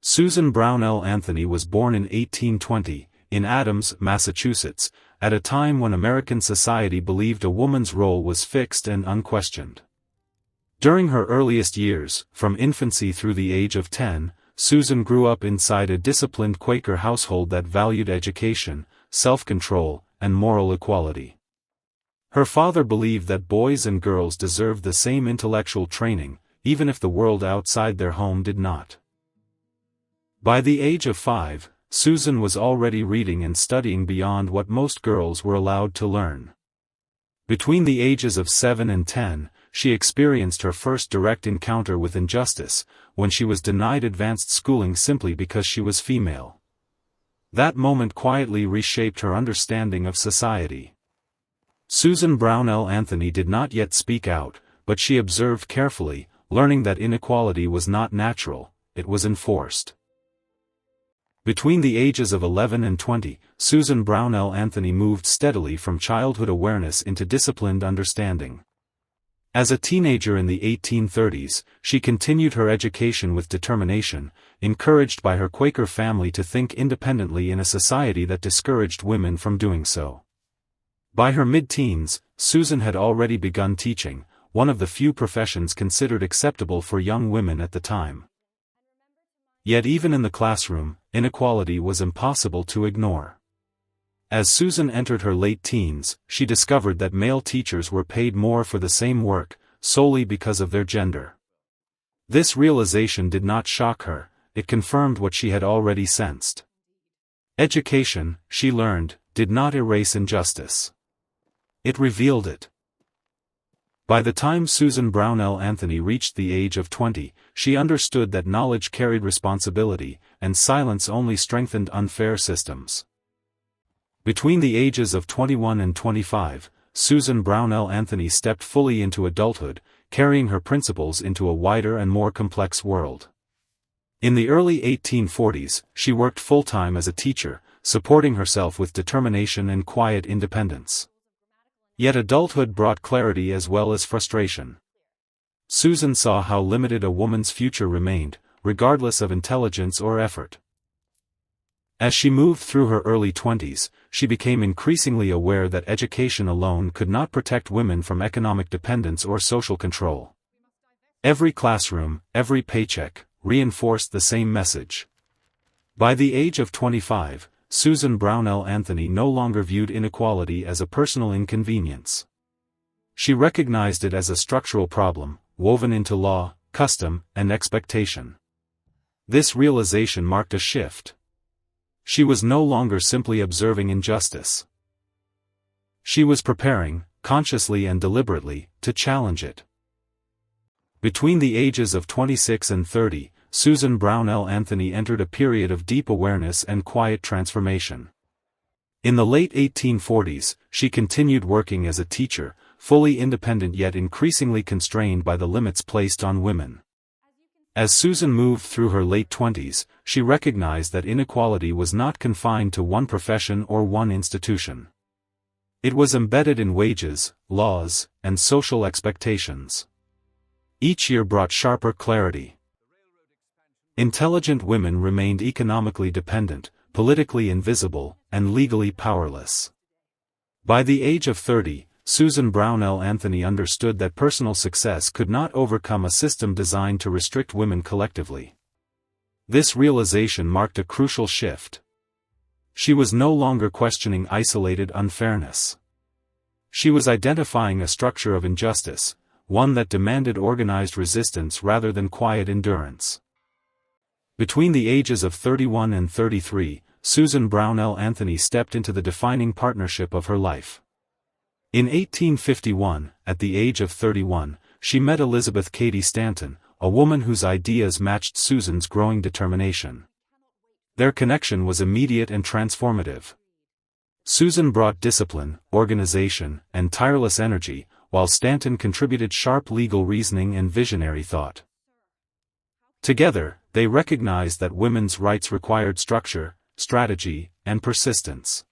Susan Brownell Anthony was born in 1820, in Adams, Massachusetts, at a time when American society believed a woman's role was fixed and unquestioned. During her earliest years, from infancy through the age of 10, Susan grew up inside a disciplined Quaker household that valued education, self-control, and moral equality. Her father believed that boys and girls deserved the same intellectual training, even if the world outside their home did not. By the age of 5, Susan was already reading and studying beyond what most girls were allowed to learn. Between the ages of 7 and 10, she experienced her first direct encounter with injustice, when she was denied advanced schooling simply because she was female. That moment quietly reshaped her understanding of society. Susan Brownell Anthony did not yet speak out, but she observed carefully, learning that inequality was not natural, it was enforced. Between the ages of 11 and 20, Susan Brownell Anthony moved steadily from childhood awareness into disciplined understanding. As a teenager in the 1830s, she continued her education with determination, encouraged by her Quaker family to think independently in a society that discouraged women from doing so. By her mid-teens, Susan had already begun teaching, one of the few professions considered acceptable for young women at the time. Yet even in the classroom, inequality was impossible to ignore. As Susan entered her late teens, she discovered that male teachers were paid more for the same work, solely because of their gender. This realization did not shock her, it confirmed what she had already sensed. Education, she learned, did not erase injustice. It revealed it. By the time Susan Brownell Anthony reached the age of 20, she understood that knowledge carried responsibility, and silence only strengthened unfair systems. Between the ages of 21 and 25, Susan Brownell Anthony stepped fully into adulthood, carrying her principles into a wider and more complex world. In the early 1840s, she worked full-time as a teacher, supporting herself with determination and quiet independence. Yet adulthood brought clarity as well as frustration. Susan saw how limited a woman's future remained, regardless of intelligence or effort. As she moved through her early 20s, she became increasingly aware that education alone could not protect women from economic dependence or social control. Every classroom, every paycheck, reinforced the same message. By the age of 25, Susan Brownell Anthony no longer viewed inequality as a personal inconvenience. She recognized it as a structural problem, woven into law, custom, and expectation. This realization marked a shift. She was no longer simply observing injustice. She was preparing, consciously and deliberately, to challenge it. Between the ages of 26 and 30, Susan Brownell Anthony entered a period of deep awareness and quiet transformation. In the late 1840s, she continued working as a teacher, fully independent yet increasingly constrained by the limits placed on women. As Susan moved through her late 20s, she recognized that inequality was not confined to one profession or one institution. It was embedded in wages, laws, and social expectations. Each year brought sharper clarity. Intelligent women remained economically dependent, politically invisible, and legally powerless. By the age of 30, Susan Brownell Anthony understood that personal success could not overcome a system designed to restrict women collectively. This realization marked a crucial shift. She was no longer questioning isolated unfairness. She was identifying a structure of injustice, one that demanded organized resistance rather than quiet endurance. Between the ages of 31 and 33, Susan Brownell Anthony stepped into the defining partnership of her life. In 1851, at the age of 31, she met Elizabeth Cady Stanton, a woman whose ideas matched Susan's growing determination. Their connection was immediate and transformative. Susan brought discipline, organization, and tireless energy, while Stanton contributed sharp legal reasoning and visionary thought. Together, they recognized that women's rights required structure, strategy, and persistence.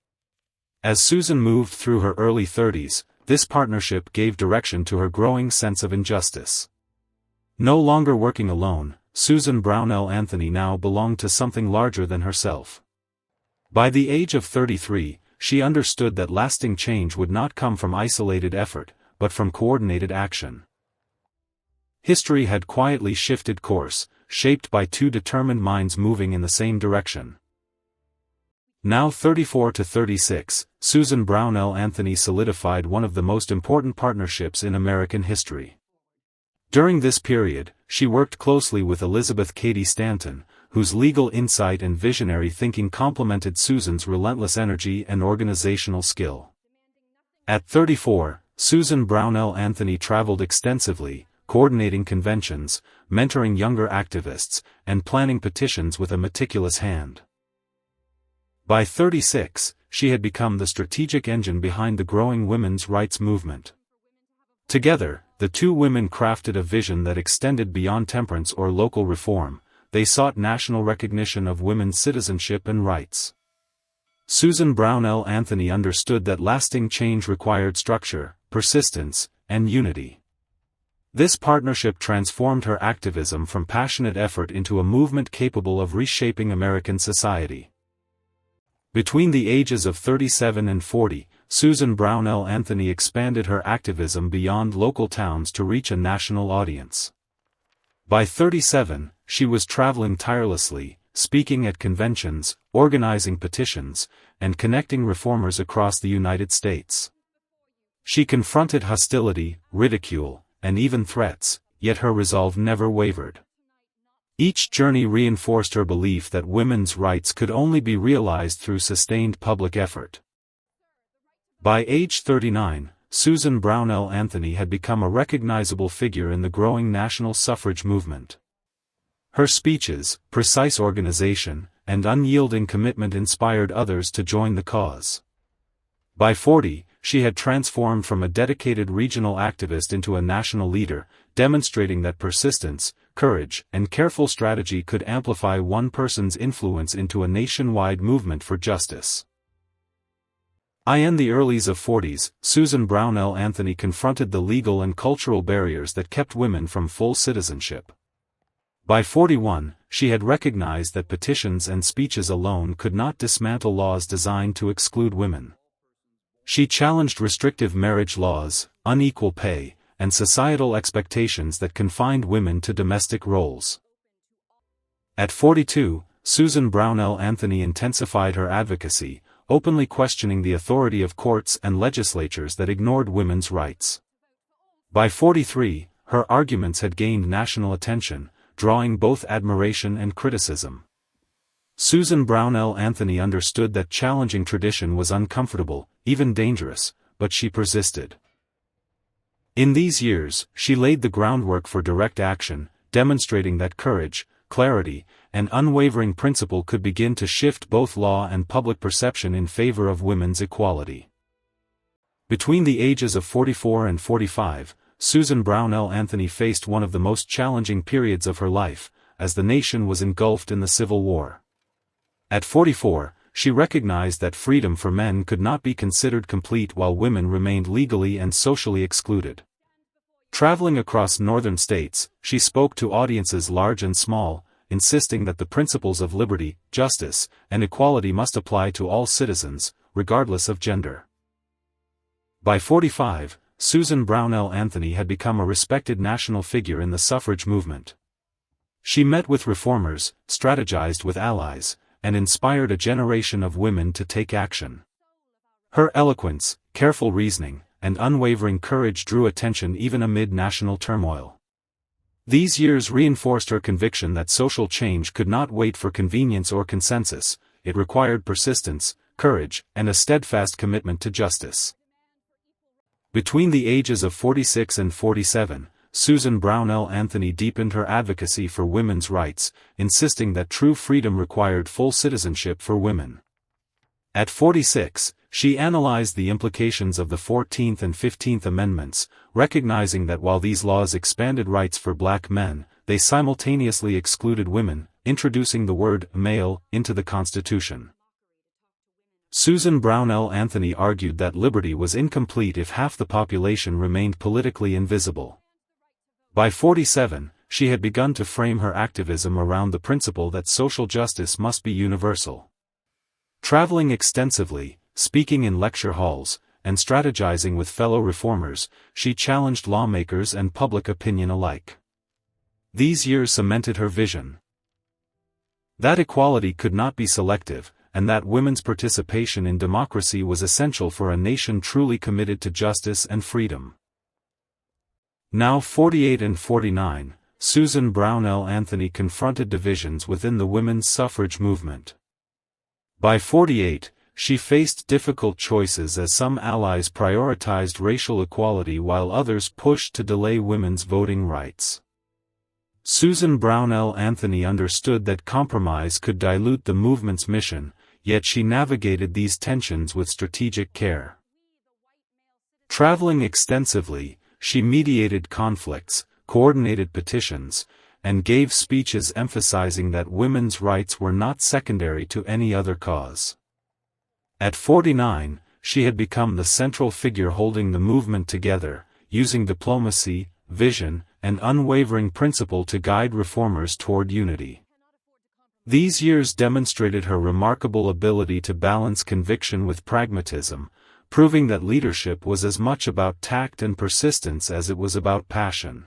As Susan moved through her early 30s, this partnership gave direction to her growing sense of injustice. No longer working alone, Susan Brownell Anthony now belonged to something larger than herself. By the age of 33, she understood that lasting change would not come from isolated effort, but from coordinated action. History had quietly shifted course, shaped by two determined minds moving in the same direction. Now 34 to 36, Susan Brownell Anthony solidified one of the most important partnerships in American history. During this period, she worked closely with Elizabeth Cady Stanton, whose legal insight and visionary thinking complemented Susan's relentless energy and organizational skill. At 34, Susan Brownell Anthony traveled extensively, coordinating conventions, mentoring younger activists, and planning petitions with a meticulous hand. By 36, she had become the strategic engine behind the growing women's rights movement. Together, the two women crafted a vision that extended beyond temperance or local reform. They sought national recognition of women's citizenship and rights. Susan Brownell Anthony understood that lasting change required structure, persistence, and unity. This partnership transformed her activism from passionate effort into a movement capable of reshaping American society. Between the ages of 37 and 40, Susan Brownell Anthony expanded her activism beyond local towns to reach a national audience. By 37, she was traveling tirelessly, speaking at conventions, organizing petitions, and connecting reformers across the United States. She confronted hostility, ridicule, and even threats, yet her resolve never wavered. Each journey reinforced her belief that women's rights could only be realized through sustained public effort. By age 39, Susan Brownell Anthony had become a recognizable figure in the growing national suffrage movement. Her speeches, precise organization, and unyielding commitment inspired others to join the cause. By 40, she had transformed from a dedicated regional activist into a national leader, demonstrating that persistence, courage, and careful strategy could amplify one person's influence into a nationwide movement for justice. In the early 40s, Susan Brownell Anthony confronted the legal and cultural barriers that kept women from full citizenship. By 41, she had recognized that petitions and speeches alone could not dismantle laws designed to exclude women. She challenged restrictive marriage laws, unequal pay, and societal expectations that confined women to domestic roles. At 42, Susan Brownell Anthony intensified her advocacy, openly questioning the authority of courts and legislatures that ignored women's rights. By 43, her arguments had gained national attention, drawing both admiration and criticism. Susan Brownell Anthony understood that challenging tradition was uncomfortable, even dangerous, but she persisted. In these years, she laid the groundwork for direct action, demonstrating that courage, clarity, and unwavering principle could begin to shift both law and public perception in favor of women's equality. Between the ages of 44 and 45, Susan Brownell Anthony faced one of the most challenging periods of her life, as the nation was engulfed in the Civil War. At 44, she recognized that freedom for men could not be considered complete while women remained legally and socially excluded. Traveling across northern states, she spoke to audiences large and small, insisting that the principles of liberty, justice, and equality must apply to all citizens, regardless of gender. By 45, Susan Brownell Anthony had become a respected national figure in the suffrage movement. She met with reformers, strategized with allies, and inspired a generation of women to take action. Her eloquence, careful reasoning, and unwavering courage drew attention even amid national turmoil. These years reinforced her conviction that social change could not wait for convenience or consensus. It required persistence, courage, and a steadfast commitment to justice. Between the ages of 46 and 47, Susan Brownell Anthony deepened her advocacy for women's rights, insisting that true freedom required full citizenship for women. At 46, she analyzed the implications of the 14th and 15th Amendments, recognizing that while these laws expanded rights for black men, they simultaneously excluded women, introducing the word male into the Constitution. Susan Brownell Anthony argued that liberty was incomplete if half the population remained politically invisible. By 47, she had begun to frame her activism around the principle that social justice must be universal. Traveling extensively, speaking in lecture halls, and strategizing with fellow reformers, she challenged lawmakers and public opinion alike. These years cemented her vision that equality could not be selective, and that women's participation in democracy was essential for a nation truly committed to justice and freedom. Now 48 and 49, Susan Brownell Anthony confronted divisions within the women's suffrage movement. By 48, she faced difficult choices as some allies prioritized racial equality while others pushed to delay women's voting rights. Susan Brownell Anthony understood that compromise could dilute the movement's mission, yet she navigated these tensions with strategic care. Traveling extensively, she mediated conflicts, coordinated petitions, and gave speeches emphasizing that women's rights were not secondary to any other cause. At 49, she had become the central figure holding the movement together, using diplomacy, vision, and unwavering principle to guide reformers toward unity. These years demonstrated her remarkable ability to balance conviction with pragmatism, proving that leadership was as much about tact and persistence as it was about passion.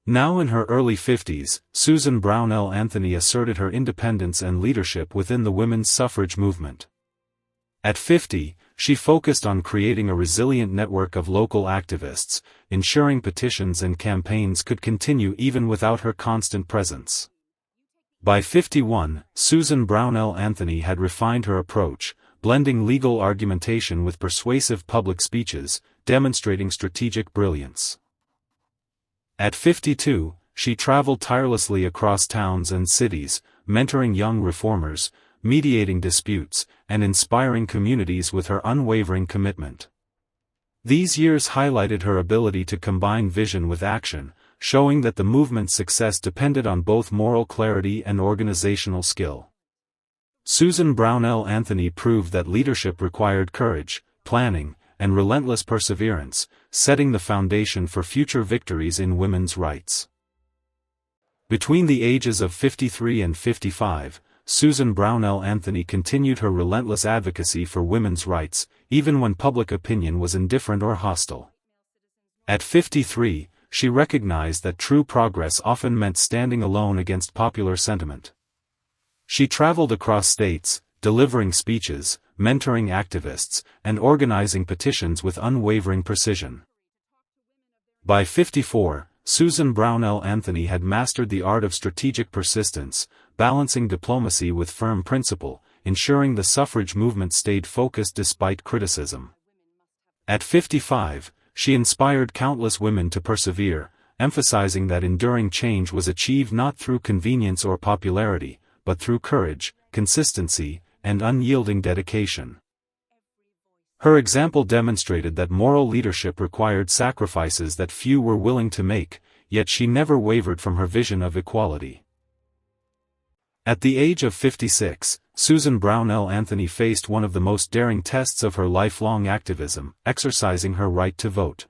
Now in her early 50s, Susan Brownell Anthony asserted her independence and leadership within the women's suffrage movement. At 50, she focused on creating a resilient network of local activists, ensuring petitions and campaigns could continue even without her constant presence. By 51, Susan Brownell Anthony had refined her approach, blending legal argumentation with persuasive public speeches, demonstrating strategic brilliance. At 52, she traveled tirelessly across towns and cities, mentoring young reformers, mediating disputes, and inspiring communities with her unwavering commitment. These years highlighted her ability to combine vision with action, showing that the movement's success depended on both moral clarity and organizational skill. Susan Brownell Anthony proved that leadership required courage, planning, and relentless perseverance, setting the foundation for future victories in women's rights. Between the ages of 53 and 55, Susan Brownell Anthony continued her relentless advocacy for women's rights, even when public opinion was indifferent or hostile. At 53, she recognized that true progress often meant standing alone against popular sentiment. She traveled across states, delivering speeches, mentoring activists, and organizing petitions with unwavering precision. By 54, Susan Brownell Anthony had mastered the art of strategic persistence, balancing diplomacy with firm principle, ensuring the suffrage movement stayed focused despite criticism. At 55, she inspired countless women to persevere, emphasizing that enduring change was achieved not through convenience or popularity, but through courage, consistency, and unyielding dedication. Her example demonstrated that moral leadership required sacrifices that few were willing to make, yet she never wavered from her vision of equality. At the age of 56, Susan Brownell Anthony faced one of the most daring tests of her lifelong activism, exercising her right to vote.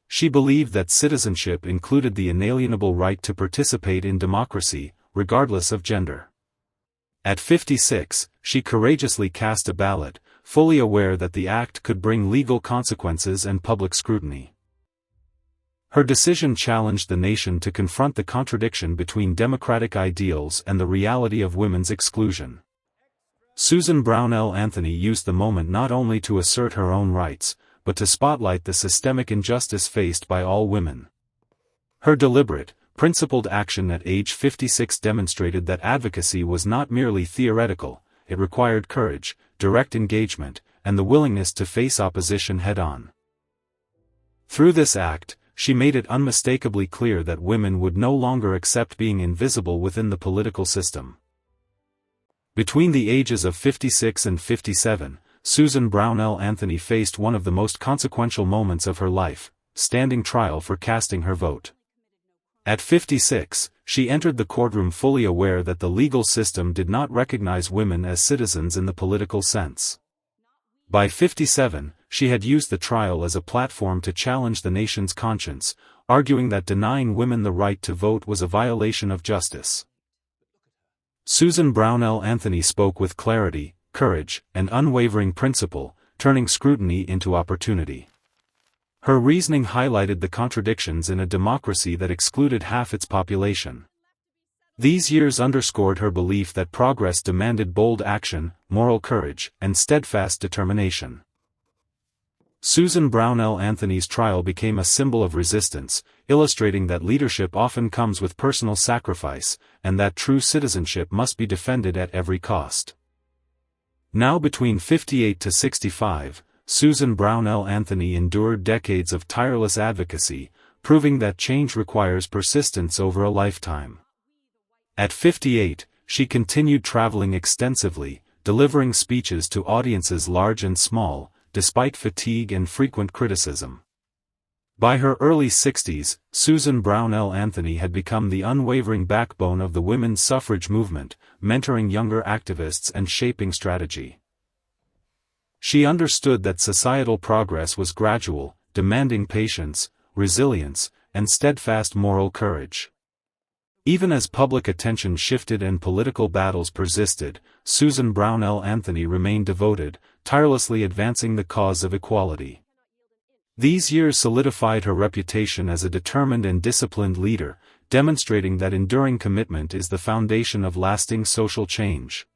She believed that citizenship included the inalienable right to participate in democracy, regardless of gender. At 56, she courageously cast a ballot, fully aware that the act could bring legal consequences and public scrutiny. Her decision challenged the nation to confront the contradiction between democratic ideals and the reality of women's exclusion. Susan Brownell Anthony used the moment not only to assert her own rights, but to spotlight the systemic injustice faced by all women. Her deliberate, principled action at age 56 demonstrated that advocacy was not merely theoretical, it required courage, direct engagement, and the willingness to face opposition head-on. Through this act, she made it unmistakably clear that women would no longer accept being invisible within the political system. Between the ages of 56 and 57, Susan Brownell Anthony faced one of the most consequential moments of her life, standing trial for casting her vote. At 56, she entered the courtroom fully aware that the legal system did not recognize women as citizens in the political sense. By 57, she had used the trial as a platform to challenge the nation's conscience, arguing that denying women the right to vote was a violation of justice. Susan Brownell Anthony spoke with clarity, courage, and unwavering principle, turning scrutiny into opportunity. Her reasoning highlighted the contradictions in a democracy that excluded half its population. These years underscored her belief that progress demanded bold action, moral courage, and steadfast determination. Susan Brownell Anthony's trial became a symbol of resistance, illustrating that leadership often comes with personal sacrifice, and that true citizenship must be defended at every cost. Now between 58 to 65, Susan Brownell Anthony endured decades of tireless advocacy, proving that change requires persistence over a lifetime. At 58, she continued traveling extensively, delivering speeches to audiences large and small, despite fatigue and frequent criticism. By her early 60s, Susan Brownell Anthony had become the unwavering backbone of the women's suffrage movement, mentoring younger activists and shaping strategy. She understood that societal progress was gradual, demanding patience, resilience, and steadfast moral courage. Even as public attention shifted and political battles persisted, Susan Brownell Anthony remained devoted, tirelessly advancing the cause of equality. These years solidified her reputation as a determined and disciplined leader, demonstrating that enduring commitment is the foundation of lasting social change.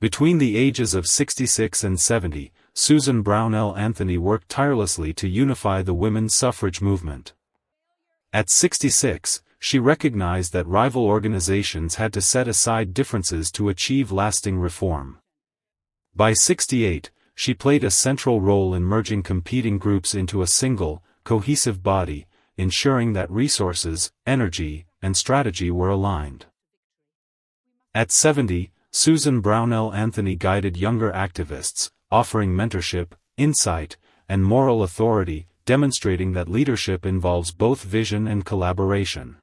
Between the ages of 66 and 70, Susan Brownell Anthony worked tirelessly to unify the women's suffrage movement. At 66, she recognized that rival organizations had to set aside differences to achieve lasting reform. By 68, she played a central role in merging competing groups into a single, cohesive body, ensuring that resources, energy, and strategy were aligned. At 70, Susan Brownell Anthony guided younger activists, offering mentorship, insight, and moral authority, demonstrating that leadership involves both vision and collaboration.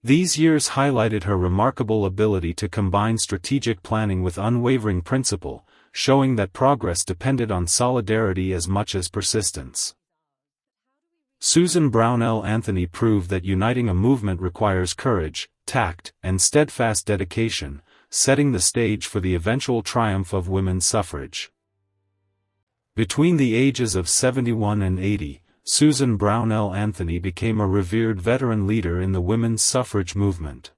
These years highlighted her remarkable ability to combine strategic planning with unwavering principle, showing that progress depended on solidarity as much as persistence. Susan Brownell Anthony proved that uniting a movement requires courage, tact, and steadfast dedication, setting the stage for the eventual triumph of women's suffrage. Between the ages of 71 and 80, Susan Brownell Anthony became a revered veteran leader in the women's suffrage movement.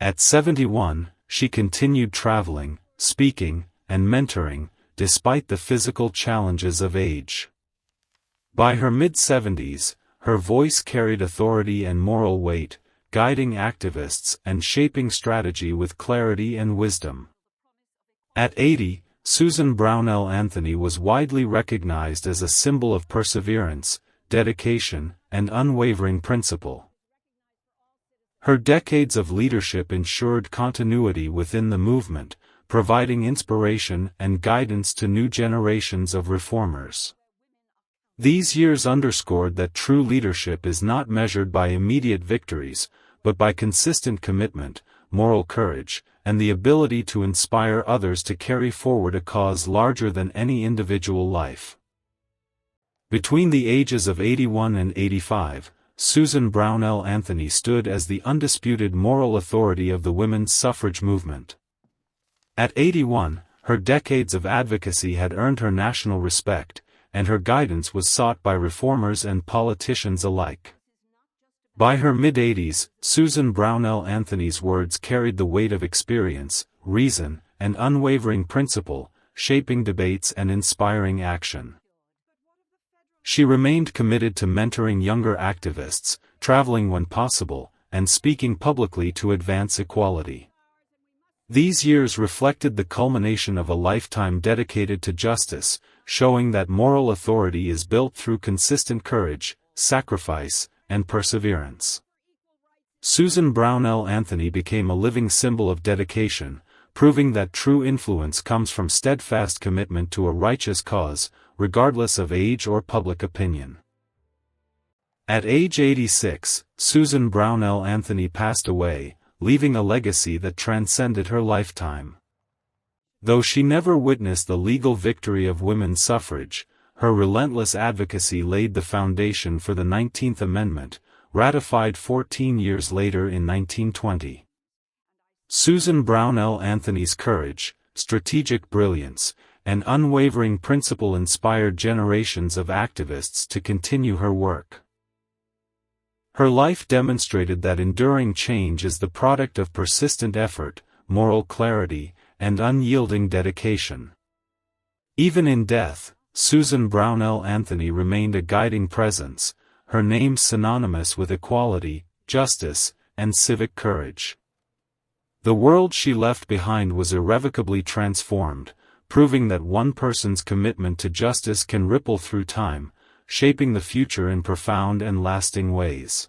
At 71, she continued traveling, speaking, and mentoring, despite the physical challenges of age. By her mid-70s, her voice carried authority and moral weight, guiding activists and shaping strategy with clarity and wisdom. At 80, Susan Brownell Anthony was widely recognized as a symbol of perseverance, dedication, and unwavering principle. Her decades of leadership ensured continuity within the movement, providing inspiration and guidance to new generations of reformers. These years underscored that true leadership is not measured by immediate victories, but by consistent commitment, moral courage, and the ability to inspire others to carry forward a cause larger than any individual life. Between the ages of 81 and 85, Susan Brownell Anthony stood as the undisputed moral authority of the women's suffrage movement. At 81, her decades of advocacy had earned her national respect, and her guidance was sought by reformers and politicians alike. By her mid-80s, Susan Brownell Anthony's words carried the weight of experience, reason, and unwavering principle, shaping debates and inspiring action. She remained committed to mentoring younger activists, traveling when possible, and speaking publicly to advance equality. These years reflected the culmination of a lifetime dedicated to justice, showing that moral authority is built through consistent courage, sacrifice, and perseverance. Susan Brownell Anthony became a living symbol of dedication, proving that true influence comes from steadfast commitment to a righteous cause, regardless of age or public opinion. At age 86, Susan Brownell Anthony passed away, leaving a legacy that transcended her lifetime. Though she never witnessed the legal victory of women's suffrage, her relentless advocacy laid the foundation for the 19th Amendment, ratified 14 years later in 1920. Susan Brownell Anthony's courage, strategic brilliance, and unwavering principle inspired generations of activists to continue her work. Her life demonstrated that enduring change is the product of persistent effort, moral clarity, and unyielding dedication. Even in death, Susan Brownell Anthony remained a guiding presence, her name synonymous with equality, justice, and civic courage. The world she left behind was irrevocably transformed, proving that one person's commitment to justice can ripple through time, shaping the future in profound and lasting ways.